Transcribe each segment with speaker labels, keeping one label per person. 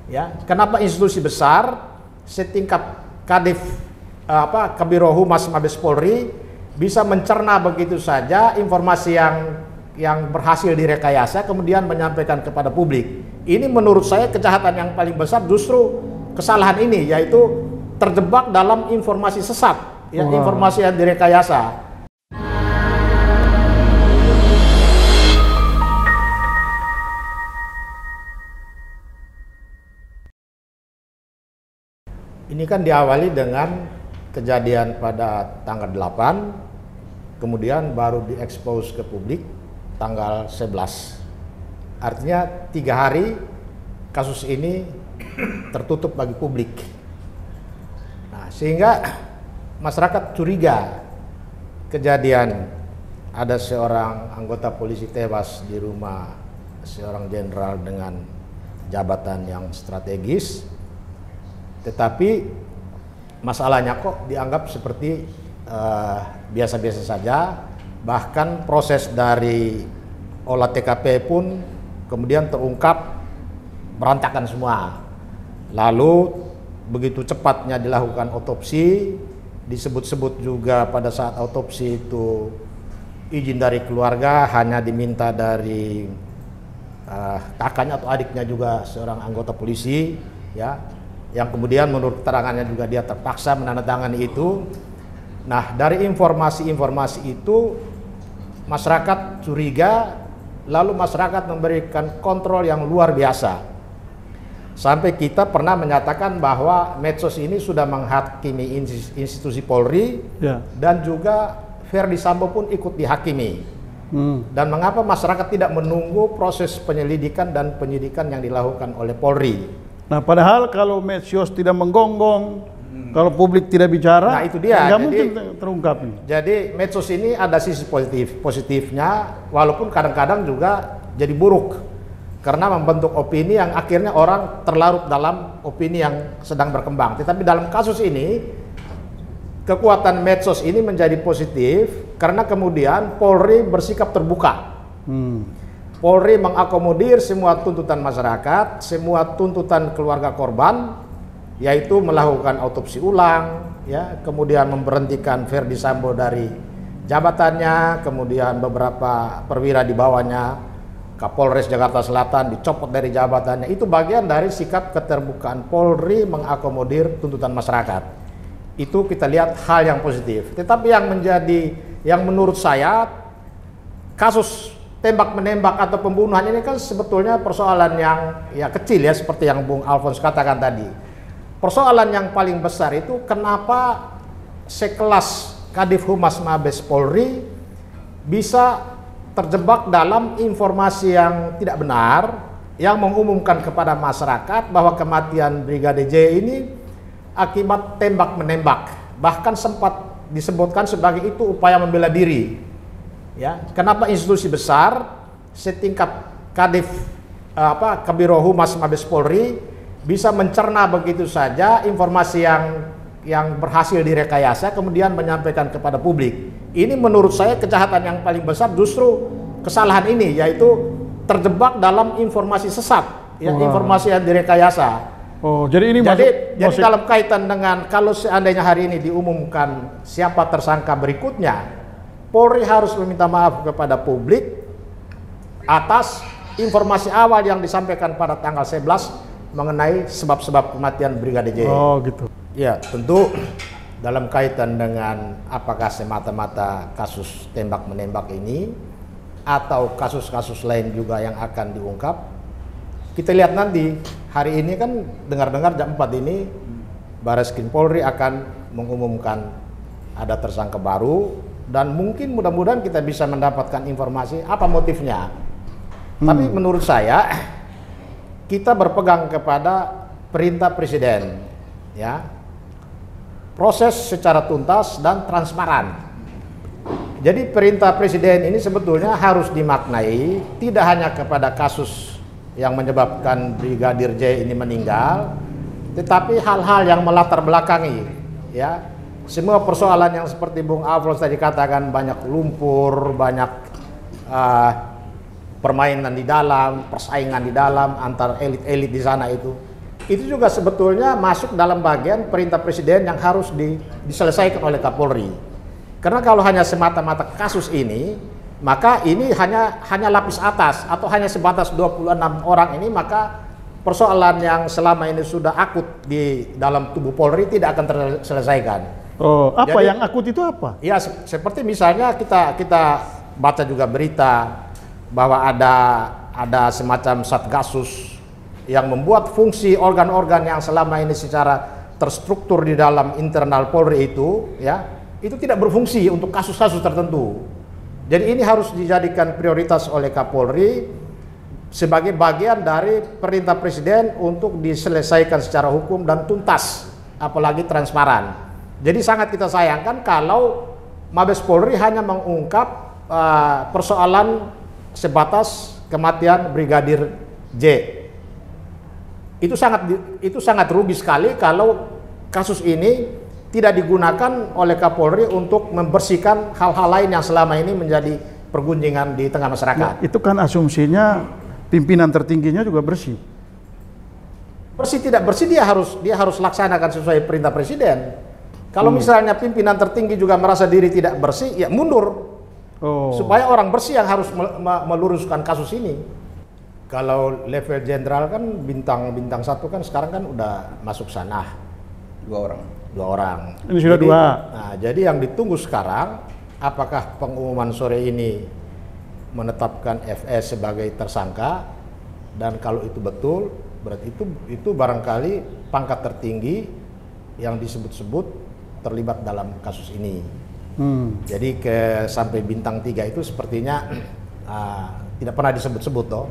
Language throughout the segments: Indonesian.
Speaker 1: Ya, kenapa institusi besar setingkat Kadif Kabiro Humas Mabes Polri bisa mencerna begitu saja informasi yang berhasil direkayasa kemudian menyampaikan kepada publik. Ini menurut saya kejahatan yang paling besar justru kesalahan ini, yaitu terjebak dalam informasi sesat, ya, informasi yang direkayasa. Ini kan diawali dengan kejadian pada tanggal 8, kemudian baru diekspos ke publik tanggal 11. Artinya 3 hari kasus ini tertutup bagi publik. Nah, sehingga masyarakat curiga kejadian ada seorang anggota polisi tewas di rumah seorang jenderal dengan jabatan yang strategis. Tetapi masalahnya kok dianggap seperti biasa-biasa saja, bahkan proses dari olah TKP pun kemudian terungkap berantakan semua. Lalu begitu cepatnya dilakukan otopsi, disebut-sebut juga pada saat otopsi itu izin dari keluarga hanya diminta dari kakaknya atau adiknya juga seorang anggota polisi, ya, yang kemudian menurut keterangannya juga dia terpaksa menandatangani itu. Nah, dari informasi-informasi itu masyarakat curiga, lalu masyarakat memberikan kontrol yang luar biasa. Sampai kita pernah menyatakan bahwa medsos ini sudah menghakimi institusi Polri, ya, dan juga Verdi Sambo pun ikut dihakimi. Dan mengapa masyarakat tidak menunggu proses penyelidikan dan penyidikan yang dilakukan oleh Polri?
Speaker 2: Nah, padahal kalau medsos tidak menggonggong, kalau publik tidak bicara,
Speaker 1: nah itu dia,
Speaker 2: nggak mungkin terungkap.
Speaker 1: Jadi medsos ini ada sisi positifnya, walaupun kadang-kadang juga jadi buruk karena membentuk opini yang akhirnya orang terlarut dalam opini yang sedang berkembang. Tetapi dalam kasus ini kekuatan medsos ini menjadi positif karena kemudian Polri bersikap terbuka. Polri mengakomodir semua tuntutan masyarakat, semua tuntutan keluarga korban, yaitu melakukan autopsi ulang, ya, kemudian memberhentikan Verdi Sambo dari jabatannya, kemudian beberapa perwira di bawahnya, Kapolres Jakarta Selatan dicopot dari jabatannya. Itu bagian dari sikap keterbukaan Polri mengakomodir tuntutan masyarakat. Itu kita lihat hal yang positif. Tetapi yang menurut saya kasus tembak-menembak atau pembunuhan ini kan sebetulnya persoalan yang ya kecil, ya, seperti yang Bung Alfons katakan tadi. Persoalan yang paling besar itu kenapa sekelas Kadif Humas Mabes Polri bisa terjebak dalam informasi yang tidak benar, yang mengumumkan kepada masyarakat bahwa kematian Brigadir J ini akibat tembak-menembak. Bahkan sempat disebutkan sebagai itu upaya membela diri. Ya, kenapa institusi besar setingkat Kadif Kabiro Humas Mabes Polri bisa mencerna begitu saja informasi yang berhasil direkayasa kemudian menyampaikan kepada publik. Ini menurut saya kejahatan yang paling besar justru kesalahan ini, yaitu terjebak dalam informasi sesat, ya, informasi yang direkayasa. Jadi dalam kaitan dengan kalau seandainya hari ini diumumkan siapa tersangka berikutnya, Polri harus meminta maaf kepada publik atas informasi awal yang disampaikan pada tanggal 11 mengenai sebab-sebab kematian Brigadir J.
Speaker 2: Oh, gitu.
Speaker 1: Ya, tentu dalam kaitan dengan apakah semata-mata kasus tembak-menembak ini atau kasus-kasus lain juga yang akan diungkap, kita lihat nanti. Hari ini kan dengar-dengar jam 4 ini Bareskrim Polri akan mengumumkan ada tersangka baru. Dan mungkin mudah-mudahan kita bisa mendapatkan informasi apa motifnya. Tapi menurut saya kita berpegang kepada perintah Presiden, ya, proses secara tuntas dan transparan. Jadi perintah Presiden ini sebetulnya harus dimaknai tidak hanya kepada kasus yang menyebabkan Brigadir J ini meninggal, tetapi hal-hal yang melatar belakangi, ya. Semua persoalan yang seperti Bung Alfons tadi katakan, banyak lumpur, banyak permainan di dalam, persaingan di dalam antar elit-elit di sana itu. itu juga sebetulnya masuk dalam bagian perintah presiden yang harus diselesaikan oleh Kapolri. Karena kalau hanya semata-mata kasus ini, maka ini hanya lapis atas atau hanya sebatas 26 orang ini, maka persoalan yang selama ini sudah akut di dalam tubuh Polri tidak akan terselesaikan.
Speaker 2: Oh, apa
Speaker 1: Jadi,
Speaker 2: yang akut itu apa?
Speaker 1: Ya, seperti misalnya kita baca juga berita bahwa ada semacam satgasus yang membuat fungsi organ-organ yang selama ini secara terstruktur di dalam internal Polri itu, ya, itu tidak berfungsi untuk kasus-kasus tertentu. Jadi ini harus dijadikan prioritas oleh Kapolri sebagai bagian dari perintah presiden untuk diselesaikan secara hukum dan tuntas, apalagi transparan. Jadi sangat kita sayangkan kalau Mabes Polri hanya mengungkap persoalan sebatas kematian Brigadir J. Itu sangat rugi sekali kalau kasus ini tidak digunakan oleh Kapolri untuk membersihkan hal-hal lain yang selama ini menjadi pergunjingan di tengah masyarakat.
Speaker 2: Ya, itu kan asumsinya pimpinan tertingginya juga bersih.
Speaker 1: Bersih tidak bersih dia harus laksanakan sesuai perintah presiden. Kalau misalnya pimpinan tertinggi juga merasa diri tidak bersih, ya mundur. Supaya orang bersih yang harus meluruskan kasus ini. Kalau level jenderal kan bintang 1 kan sekarang kan udah masuk sana. 2 orang.
Speaker 2: Ini sudah 2.
Speaker 1: Nah, jadi yang ditunggu sekarang, apakah pengumuman sore ini menetapkan FS sebagai tersangka, dan kalau itu betul, berarti itu barangkali pangkat tertinggi yang disebut-sebut terlibat dalam kasus ini. Jadi sampai bintang 3 itu sepertinya tidak pernah disebut-sebut toh.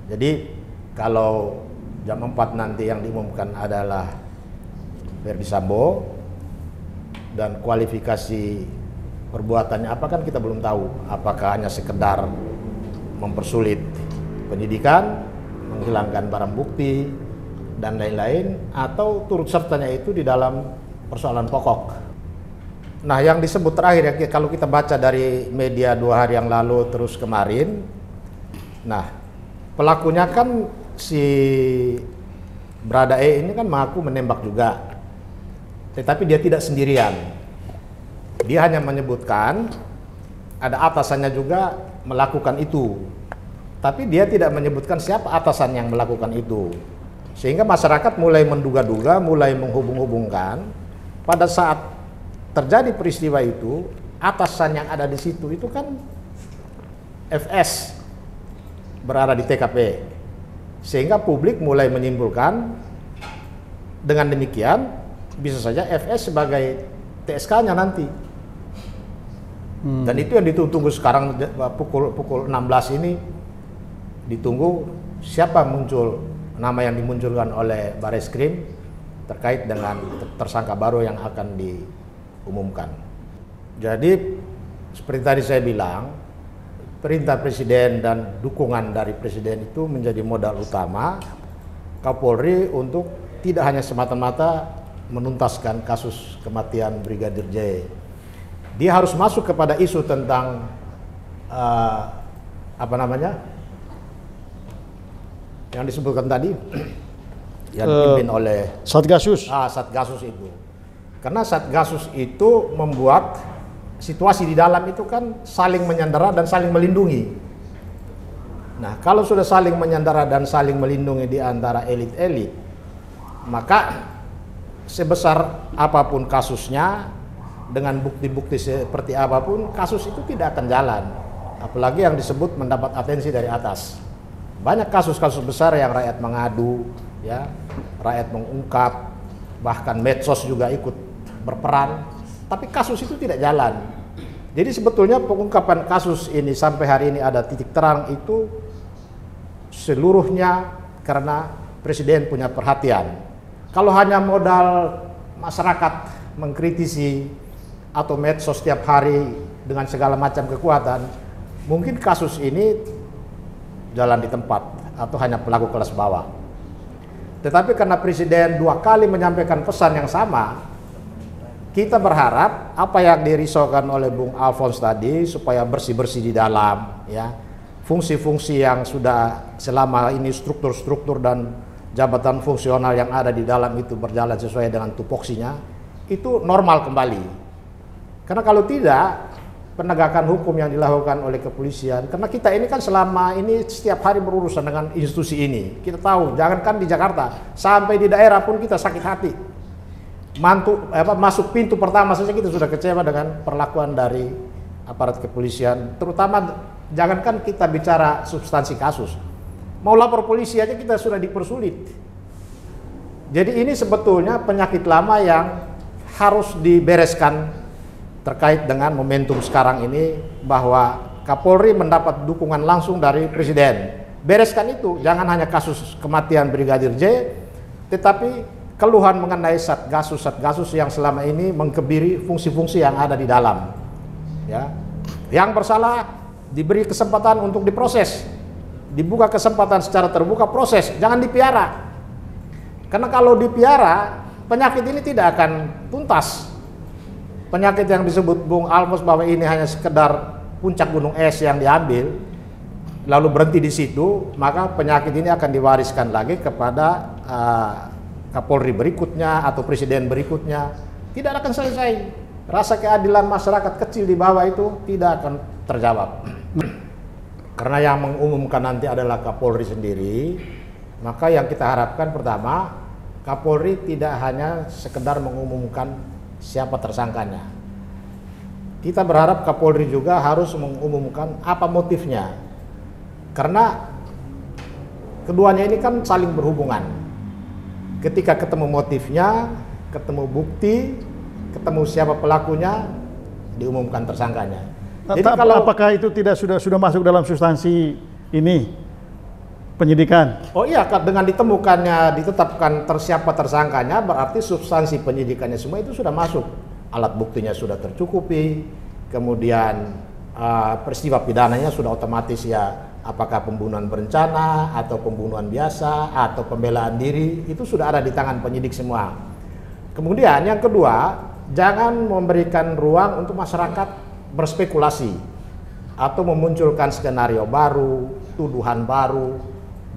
Speaker 1: Jadi kalau jam 4 nanti yang diumumkan adalah Verdi Sambo dan kualifikasi perbuatannya apa kan kita belum tahu. Apakah hanya sekedar mempersulit penyidikan, menghilangkan barang bukti dan lain-lain, atau turut sertanya itu di dalam persoalan pokok. Nah, yang disebut terakhir ya, kalau kita baca dari media 2 hari yang lalu terus kemarin, nah pelakunya kan si Brada E ini kan mengaku menembak juga. Tetapi dia tidak sendirian. Dia hanya menyebutkan ada atasannya juga melakukan itu. Tapi dia tidak menyebutkan siapa atasan yang melakukan itu. Sehingga masyarakat mulai menduga-duga, mulai menghubung-hubungkan. Pada saat terjadi peristiwa itu, atasan yang ada di situ itu kan FS berada di TKP. Sehingga publik mulai menyimpulkan dengan demikian bisa saja FS sebagai TSK-nya nanti. Dan itu yang ditunggu sekarang pukul 16 ini, ditunggu siapa muncul nama yang dimunculkan oleh Bareskrim terkait dengan tersangka baru yang akan diumumkan. Jadi seperti tadi saya bilang, perintah presiden dan dukungan dari presiden itu menjadi modal utama Kapolri untuk tidak hanya semata-mata menuntaskan kasus kematian Brigadir J. Dia harus masuk kepada isu tentang yang disebutkan tadi yang dipimpin oleh
Speaker 2: Satgasus.
Speaker 1: Satgasus itu. Karena Satgasus itu membuat situasi di dalam itu kan saling menyandera dan saling melindungi. Nah, kalau sudah saling menyandera dan saling melindungi di antara elit-elit, maka sebesar apapun kasusnya, dengan bukti-bukti seperti apapun, kasus itu tidak akan jalan. Apalagi yang disebut mendapat atensi dari atas. Banyak kasus-kasus besar yang rakyat mengadu, ya, rakyat mengungkap, bahkan medsos juga ikut berperan, tapi kasus itu tidak jalan. Jadi sebetulnya pengungkapan kasus ini sampai hari ini ada titik terang itu seluruhnya karena presiden punya perhatian. Kalau hanya modal masyarakat mengkritisi atau medsos setiap hari dengan segala macam kekuatan, mungkin kasus ini jalan di tempat atau hanya pelaku kelas bawah. Tetapi karena presiden 2 kali menyampaikan pesan yang sama, kita berharap apa yang dirisaukan oleh Bung Alphonse tadi supaya bersih-bersih di dalam, ya, fungsi-fungsi yang sudah selama ini struktur-struktur dan jabatan fungsional yang ada di dalam itu berjalan sesuai dengan tupoksinya, itu normal kembali. Karena kalau tidak, penegakan hukum yang dilakukan oleh kepolisian, karena kita ini kan selama ini setiap hari berurusan dengan institusi ini, kita tahu, jangankan di Jakarta, sampai di daerah pun kita sakit hati. Masuk pintu pertama saja kita sudah kecewa dengan perlakuan dari aparat kepolisian, terutama jangankan kita bicara substansi kasus, mau lapor polisi aja kita sudah dipersulit. Jadi ini sebetulnya penyakit lama yang harus dibereskan terkait dengan momentum sekarang ini, bahwa Kapolri mendapat dukungan langsung dari Presiden. Bereskan itu, jangan hanya kasus kematian Brigadir J, tetapi keluhan mengenai satgasus yang selama ini mengkebiri fungsi-fungsi yang ada di dalam. Ya, yang bersalah diberi kesempatan untuk diproses, dibuka kesempatan secara terbuka proses, jangan dipiara. Karena kalau dipiara, penyakit ini tidak akan tuntas. Penyakit yang disebut Bung Alfons bahwa ini hanya sekedar puncak gunung es yang diambil, lalu berhenti di situ, maka penyakit ini akan diwariskan lagi kepada Kapolri berikutnya atau Presiden berikutnya. Tidak akan selesai. Rasa keadilan masyarakat kecil di bawah itu tidak akan terjawab. Karena yang mengumumkan nanti adalah Kapolri sendiri, maka yang kita harapkan pertama, Kapolri tidak hanya sekedar mengumumkan siapa tersangkanya. Kita berharap Kapolri juga harus mengumumkan apa motifnya. Karena keduanya ini kan saling berhubungan. Ketika ketemu motifnya, ketemu bukti, ketemu siapa pelakunya, diumumkan tersangkanya. Jadi kalau
Speaker 2: apakah itu tidak sudah masuk dalam substansi ini penyidikan?
Speaker 1: Oh iya, dengan ditemukannya, ditetapkan siapa tersangkanya, berarti substansi penyidikannya semua itu sudah masuk. Alat buktinya sudah tercukupi, kemudian peristiwa pidananya sudah otomatis ya. Apakah pembunuhan berencana atau pembunuhan biasa atau pembelaan diri, itu sudah ada di tangan penyidik semua. Kemudian yang kedua, jangan memberikan ruang untuk masyarakat berspekulasi atau memunculkan skenario baru, tuduhan baru,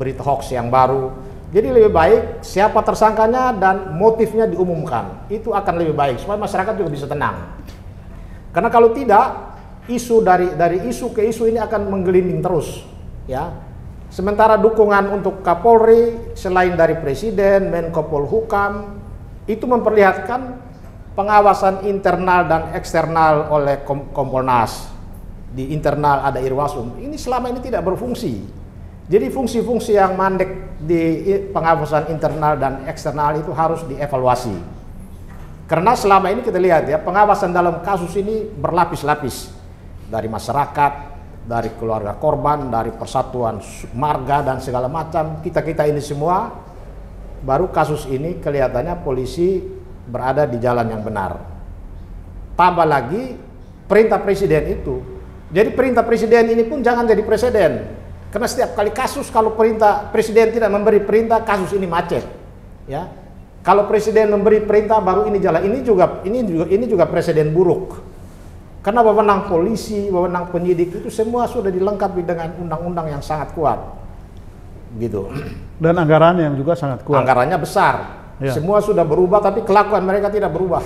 Speaker 1: berita hoax yang baru. Jadi lebih baik siapa tersangkanya dan motifnya diumumkan. Itu akan lebih baik supaya masyarakat juga bisa tenang. Karena kalau tidak, isu dari isu ke isu ini akan menggelinding terus. Ya, sementara dukungan untuk Kapolri selain dari Presiden, Menko Polhukam itu memperlihatkan pengawasan internal dan eksternal oleh Kompolnas. Di internal ada Irwasum. Ini selama ini tidak berfungsi. Jadi fungsi-fungsi yang mandek di pengawasan internal dan eksternal itu harus dievaluasi. Karena selama ini kita lihat ya, pengawasan dalam kasus ini berlapis-lapis, dari masyarakat, dari keluarga korban, dari persatuan marga dan segala macam, kita ini semua, baru kasus ini kelihatannya polisi berada di jalan yang benar. Tambah lagi perintah presiden itu. Jadi perintah presiden ini pun jangan jadi presiden. Karena setiap kali kasus kalau perintah presiden tidak memberi perintah, kasus ini macet. Ya. Kalau presiden memberi perintah baru ini jalan. Ini juga presiden buruk. Karena wewenang polisi, wewenang penyidik itu semua sudah dilengkapi dengan undang-undang yang sangat kuat, gitu.
Speaker 2: Dan anggaran yang juga sangat kuat.
Speaker 1: Anggarannya besar, ya. Semua sudah berubah, tapi kelakuan mereka tidak berubah.